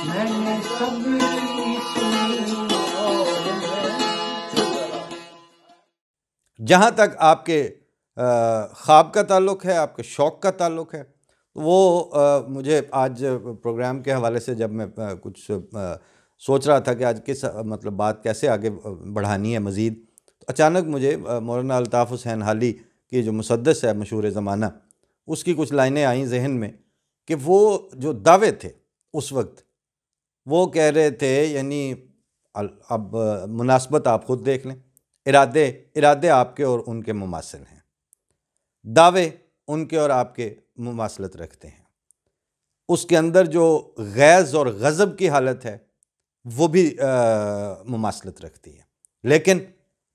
मैंने सबकी सुनी और जहाँ तक आपके ख्वाब का ताल्लुक़ है, आपके शौक़ का ताल्लुक़ है, वो मुझे आज प्रोग्राम के हवाले से जब मैं कुछ सोच रहा था कि आज किस मतलब बात कैसे आगे बढ़ानी है मज़ीद, तो अचानक मुझे मौलाना अल्ताफ़ हुसैन हाली की जो मुसद्दस है मशहूर ज़माना, उसकी कुछ लाइनें आईं ज़हन में कि वो जो दावे थे उस वक्त, वो कह रहे थे, यानी अब मुनासबत आप ख़ुद देख लें, इरादे आपके और उनके मुमासिल हैं, दावे उनके और आपके मुमासलत रखते हैं, उसके अंदर जो गैज़ और गज़ब की हालत है वो भी मुमासलत रखती है। लेकिन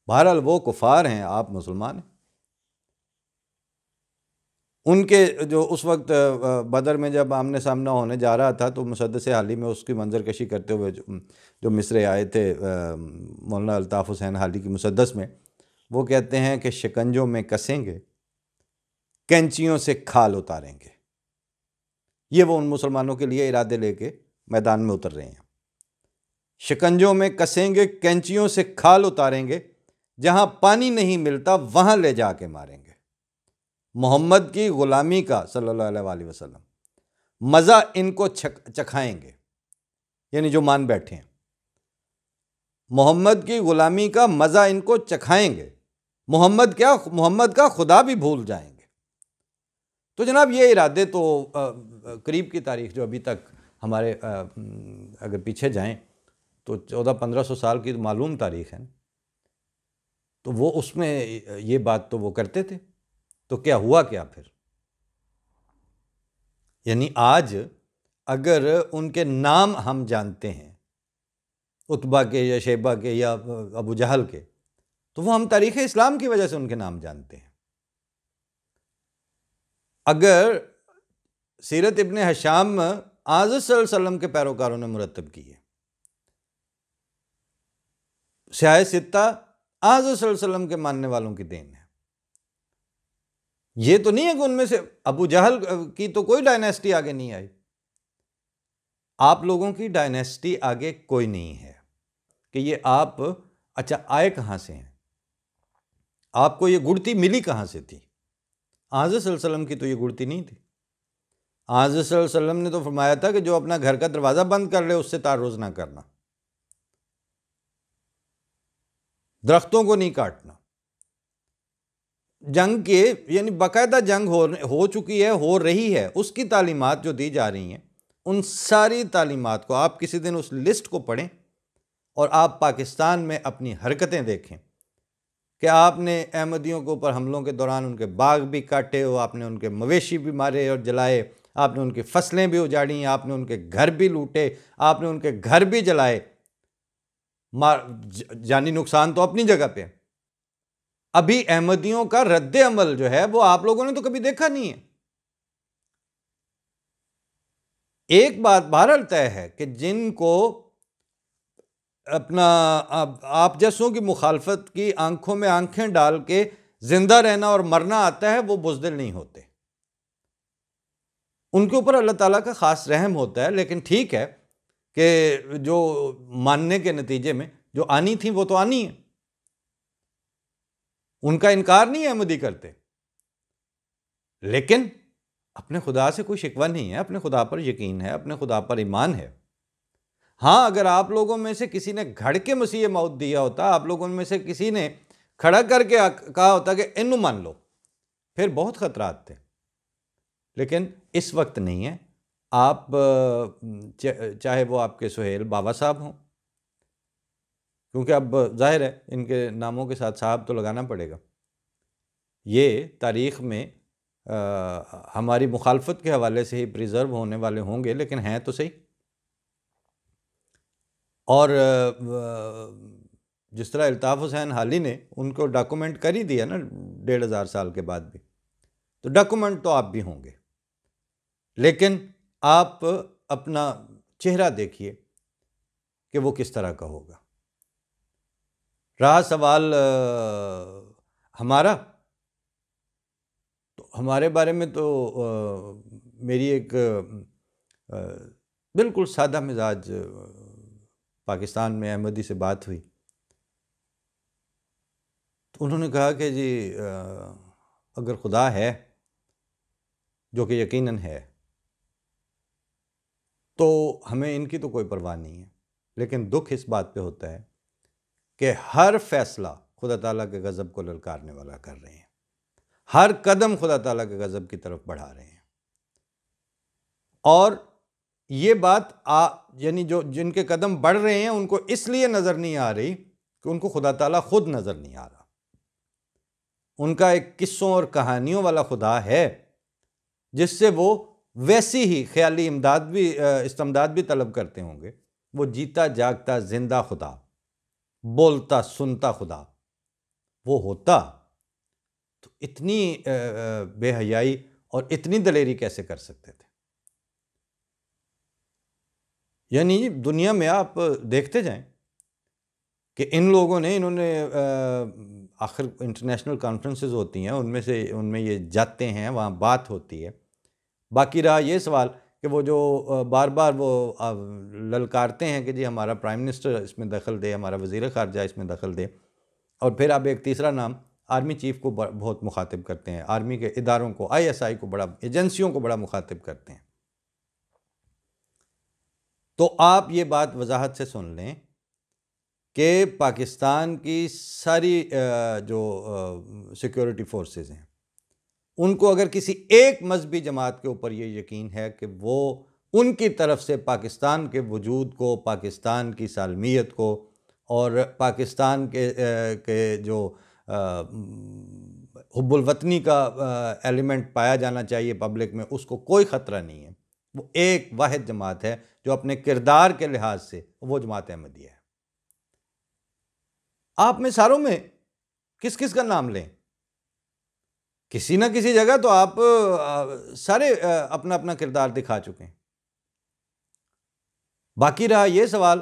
बहरहाल वो कुफ़ार हैं, आप मुसलमान हैं। उनके जो उस वक्त बदर में जब आमने सामना होने जा रहा था तो मुसद्दस हाली में उसकी मंजरकशी करते हुए जो मिसरे आए थे मौलाना अल्ताफ़ हुसैन हाली की मुसद्दस में, वो कहते हैं कि शिकंजों में कसेंगे, कैंचियों से खाल उतारेंगे। ये वो उन मुसलमानों के लिए इरादे लेके मैदान में उतर रहे हैं। शिकंजों में कसेंगे, कैंचियों से खाल उतारेंगे, जहां पानी नहीं मिलता वहां ले जाके मारेंगे। मोहम्मद की ग़ुलामी का सल्लल्लाहु अलैहि वसल्लम मज़ा इनको चखाएंगे, यानी जो मान बैठे हैं, मोहम्मद की ग़ुलामी का मज़ा इनको चखाएंगे, मोहम्मद का खुदा भी भूल जाएंगे। तो जनाब ये इरादे तो करीब की तारीख़ जो अभी तक हमारे अगर पीछे जाएं तो 1400-1500 साल की मालूम तारीख़ है, तो वो उसमें ये बात तो वो करते थे। तो क्या हुआ क्या फिर? यानी आज अगर उनके नाम हम जानते हैं, उतबा के या शेबा के या अबू जहल के, तो वो हम तारीख़ इस्लाम की वजह से उनके नाम जानते हैं। अगर सीरत इब्ने हिशाम आज़ सल्लल्लाहु अलैहि वसल्लम के पैरोकारों ने मुरतब की है, स्याह सित्ता आज़ सल्लल्लाहु अलैहि वसल्लम के मानने वालों की देन है। ये तो नहीं है कि उनमें से अबू जहल की तो कोई डायनेस्टी आगे नहीं आई। आप लोगों की डायनेस्टी आगे कोई नहीं है कि ये आप अच्छा आए कहाँ से हैं, आपको ये गुड़ती मिली कहाँ से थी? आज़ सल्लल्लाहु अलैहि वसल्लम की तो ये गुड़ती नहीं थी। आज़ सल्लल्लाहु अलैहि वसल्लम ने तो फरमाया था कि जो अपना घर का दरवाज़ा बंद कर ले उससे तारुज़ ना करना, दरख्तों को नहीं काटना। जंग के यानी बाकायदा जंग हो चुकी है, हो रही है, उसकी तालीमात जो दी जा रही हैं, उन सारी तालीमात को आप किसी दिन उस लिस्ट को पढ़ें और आप पाकिस्तान में अपनी हरकतें देखें कि आपने अहमदियों के ऊपर हमलों के दौरान उनके बाग भी काटे हो, आपने उनके मवेशी भी मारे और जलाए, आपने उनकी फसलें भी उजाड़ी, आपने उनके घर भी लूटे, आपने उनके घर भी जलाए। जानी नुकसान तो अपनी जगह पे। अभी अहमदियों का रद्द अमल जो है वो आप लोगों ने तो कभी देखा नहीं है। एक बात बहरहाल तय है कि जिनको अपना आप जैसों की मुखालफत की आंखों में आंखें डाल के जिंदा रहना और मरना आता है, वो बुज़दिल नहीं होते, उनके ऊपर अल्लाह ताला का ख़ास रहम होता है। लेकिन ठीक है कि जो मानने के नतीजे में जो आनी थी वो तो आनी है, उनका इनकार नहीं अहमदी करते, लेकिन अपने खुदा से कोई शिकवा नहीं है, अपने खुदा पर यकीन है, अपने खुदा पर ईमान है। हाँ, अगर आप लोगों में से किसी ने घड़ के मसीह मौत दिया होता, आप लोगों में से किसी ने खड़ा करके कहा होता कि इन्नू मान लो, फिर बहुत खतरात थे, लेकिन इस वक्त नहीं है। आप चाहे वो आपके सुहेल बाबा साहब हों, क्योंकि अब जाहिर है इनके नामों के साथ साहब तो लगाना पड़ेगा। ये तारीख़ में हमारी मुखालफत के हवाले से ही प्रिज़र्व होने वाले होंगे, लेकिन हैं तो सही। और जिस तरह अल्ताफ़ हुसैन हाली ने उनको डॉक्यूमेंट कर ही दिया ना 1500 साल के बाद भी, तो डॉक्यूमेंट तो आप भी होंगे, लेकिन आप अपना चेहरा देखिए कि वो किस तरह का होगा। रहा सवाल हमारा, तो हमारे बारे में तो मेरी एक बिल्कुल सादा मिजाज पाकिस्तान में अहमदी से बात हुई तो उन्होंने कहा कि जी अगर खुदा है, जो कि यकीनन है, तो हमें इनकी तो कोई परवाह नहीं है, लेकिन दुख इस बात पे होता है कि हर फैसला खुदा ताला के गज़ब को ललकारने वाला कर रहे हैं, हर कदम खुदा ताला के गज़ब की तरफ बढ़ा रहे हैं। और ये बात यानी जो जिनके कदम बढ़ रहे हैं उनको इसलिए नज़र नहीं आ रही कि उनको खुदा ताला खुद नज़र नहीं आ रहा। उनका एक किस्सों और कहानियों वाला खुदा है जिससे वो वैसी ही ख्याली इस्तिमदाद भी तलब करते होंगे। वो जीता जागता जिंदा खुदा, बोलता सुनता खुदा वो होता तो इतनी बेहयाई और इतनी दलेरी कैसे कर सकते थे? यानी दुनिया में आप देखते जाएं कि इन्होंने आखिर इंटरनेशनल कॉन्फ्रेंसेस होती हैं, उनमें ये जाते हैं, वहाँ बात होती है। बाकी रहा ये सवाल कि वो जो बार बार वो ललकारते हैं कि जी हमारा प्राइम मिनिस्टर इसमें दखल दे, हमारा वज़ीर ख़ारजा इसमें दखल दे, और फिर अब एक तीसरा नाम आर्मी चीफ़ को बहुत मुखातिब करते हैं, आर्मी के इदारों को, ISI को, एजेंसियों को बड़ा मुखातिब करते हैं। तो आप ये बात वजाहत से सुन लें कि पाकिस्तान की सारी जो सिक्योरिटी फोर्सेस हैं, उनको अगर किसी एक मजहबी जमात के ऊपर ये यकीन है कि वो उनकी तरफ से पाकिस्तान के वजूद को, पाकिस्तान की सालमियत को और पाकिस्तान के जो हुब्बुल वतनी का एलिमेंट पाया जाना चाहिए पब्लिक में, उसको कोई ख़तरा नहीं है, वो एक वाहिद जमात है जो अपने किरदार के लिहाज से वो जमात अहमदिया है। आप में सारों में किस किस का नाम लें, किसी ना किसी जगह तो आप सारे अपना अपना किरदार दिखा चुके हैं। बाकी रहा ये सवाल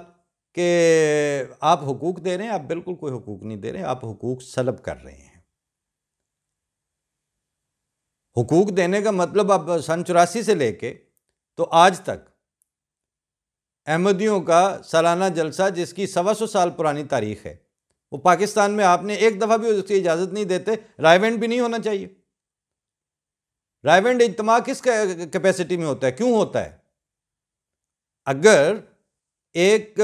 कि आप हुकूक दे रहे हैं, आप बिल्कुल कोई हुकूक नहीं दे रहे, आप हुकूक सलब कर रहे हैं। हुकूक देने का मतलब अब सन 84 से लेके तो आज तक अहमदियों का सालाना जलसा जिसकी 125 साल पुरानी तारीख है, वो पाकिस्तान में आपने एक दफ़ा भी उसकी इजाज़त नहीं देते। रायवेंड भी नहीं होना चाहिए। रायवेंड इज्तिमा किस कैपेसिटी में होता है, क्यों होता है? अगर एक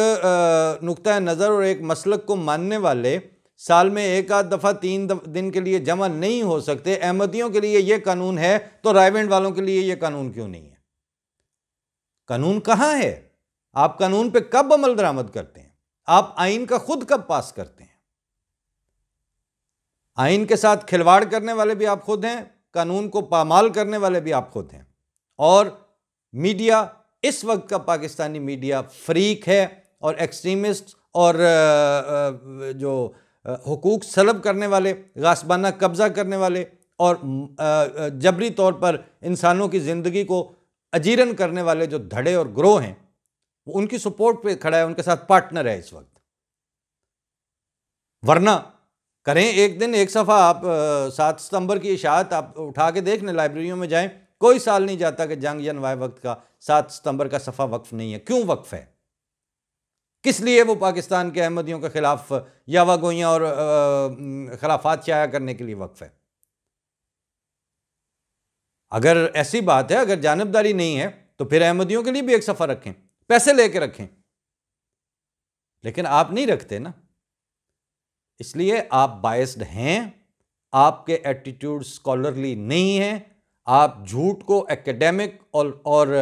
नुक्ता नज़र और एक मसलक को मानने वाले साल में एक आध दफ़ा 3 दिन के लिए जमा नहीं हो सकते, अहमदियों के लिए यह कानून है, तो रायवेंड वालों के लिए यह कानून क्यों नहीं है? कानून कहाँ है? आप कानून पे कब अमल दरामद करते हैं? आप आइन का खुद कब पास करते हैं? आइन के साथ खिलवाड़ करने वाले भी आप खुद हैं, कानून को पामाल करने वाले भी आप खुद हैं। और मीडिया, इस वक्त का पाकिस्तानी मीडिया फ्रीक है और एक्सट्रीमिस्ट और जो हुकूक सलब करने वाले, गासबाना कब्जा करने वाले और जबरी तौर पर इंसानों की ज़िंदगी को अजीरन करने वाले जो धड़े और ग्रोह हैं, वो उनकी सपोर्ट पे खड़ा है, उनके साथ पार्टनर है इस वक्त। वरना करें एक दिन एक सफ़ा आप 7 सितंबर की इशाअत आप उठा के देख लें, लाइब्रेरियों में जाएं, कोई साल नहीं जाता कि जंग या नवाए वक्त का 7 सितंबर का सफ़ा वक्फ नहीं है। क्यों वक्फ है? किस लिए वो पाकिस्तान के अहमदियों के खिलाफ यावा गोइयाँ और खिलाफात शाया करने के लिए वक्फ है? अगर ऐसी बात है, अगर जानबदारी नहीं है, तो फिर अहमदियों के लिए भी एक सफ़ा रखें, पैसे लेके रखें, लेकिन आप नहीं रखते ना, इसलिए आप बायस्ड हैं, आपके एटीट्यूड स्कॉलरली नहीं है, आप झूठ को एकेडमिक और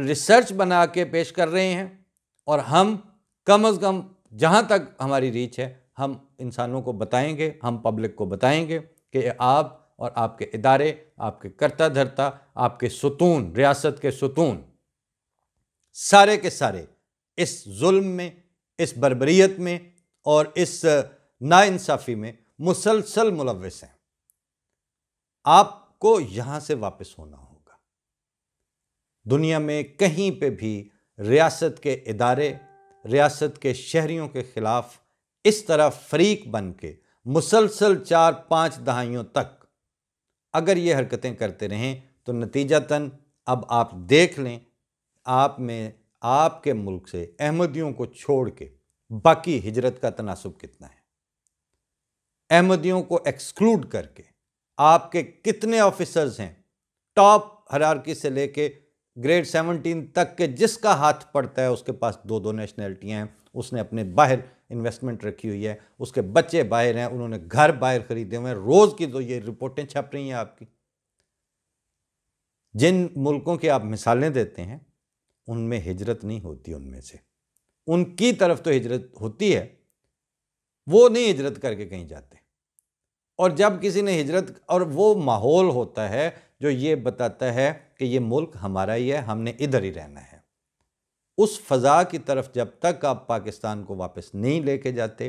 रिसर्च बना के पेश कर रहे हैं। और हम कम अज़ कम जहाँ तक हमारी रीच है, हम इंसानों को बताएंगे, हम पब्लिक को बताएंगे कि आप और आपके इदारे, आपके कर्ता धर्ता, आपके सुतून, रियासत के सुतून, सारे के सारे इस जुल्म में, इस बर्बरियत में और इस नाइंसाफ़ी में मुसलसल मुलव्विस हैं। आपको यहाँ से वापस होना होगा। दुनिया में कहीं पे भी रियासत के इदारे, रियासत के शहरियों के ख़िलाफ़ इस तरह फरीक बन के मुसलसल 4-5 दहाइयों तक अगर ये हरकतें करते रहें तो नतीजतन अब आप देख लें, आप में आपके मुल्क से अहमदियों को छोड़ के बाकी हिजरत का तनासुब कितना है? अहमदियों को एक्सक्लूड करके आपके कितने ऑफिसर्स हैं, टॉप हायरार्की से लेके ग्रेड 17 तक के, जिसका हाथ पड़ता है उसके पास 2-2 नेशनैलिटियाँ हैं, उसने अपने बाहर इन्वेस्टमेंट रखी हुई है, उसके बच्चे बाहर हैं, उन्होंने घर बाहर खरीदे हुए हैं। रोज़ की तो ये रिपोर्टें छप रही हैं आपकी। जिन मुल्कों की आप मिसालें देते हैं उनमें हिजरत नहीं होती, उनमें से उनकी तरफ तो हिजरत होती है, वो नहीं हिजरत करके कहीं जाते। और जब किसी ने हिजरत, और वो माहौल होता है जो ये बताता है कि ये मुल्क हमारा ही है, हमने इधर ही रहना है, उस फ़ज़ा की तरफ जब तक आप पाकिस्तान को वापस नहीं लेके जाते,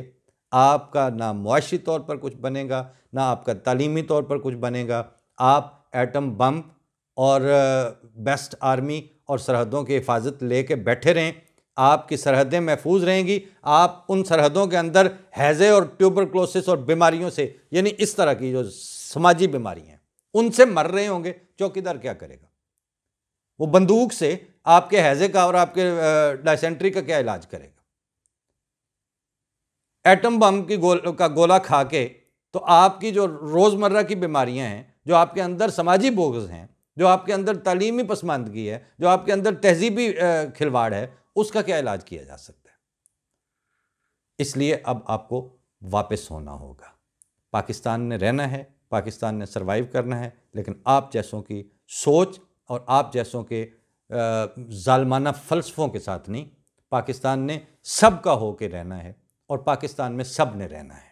आपका ना मुआशी तौर पर कुछ बनेगा, ना आपका तालीमी तौर पर कुछ बनेगा। आप एटम बम और बेस्ट आर्मी और सरहदों की हिफाजत लेके बैठे रहें, आपकी सरहदें महफूज रहेंगी। आप उन सरहदों के अंदर हैज़े और ट्यूबरक्लोसिस और बीमारियों से, यानी इस तरह की जो समाजी बीमारी हैं, उनसे मर रहे होंगे। चौकीदार क्या करेगा? वो बंदूक से आपके हैज़े का और आपके डायसेंट्री का क्या इलाज करेगा? एटम बम की गोला खा के तो आपकी जो रोज़मर्रा की बीमारियां हैं, जो आपके अंदर समाजी बोगस हैं, जो आपके अंदर तालीमी पसमानदगी है, जो आपके अंदर तहजीबी खिलवाड़ है, उसका क्या इलाज किया जा सकता है? इसलिए अब आपको वापस होना होगा। पाकिस्तान ने रहना है, पाकिस्तान ने सरवाइव करना है, लेकिन आप जैसों की सोच और आप जैसों के जालमाना फ़लसफ़ों के साथ नहीं। पाकिस्तान ने सब का होके रहना है और पाकिस्तान में सब ने रहना है।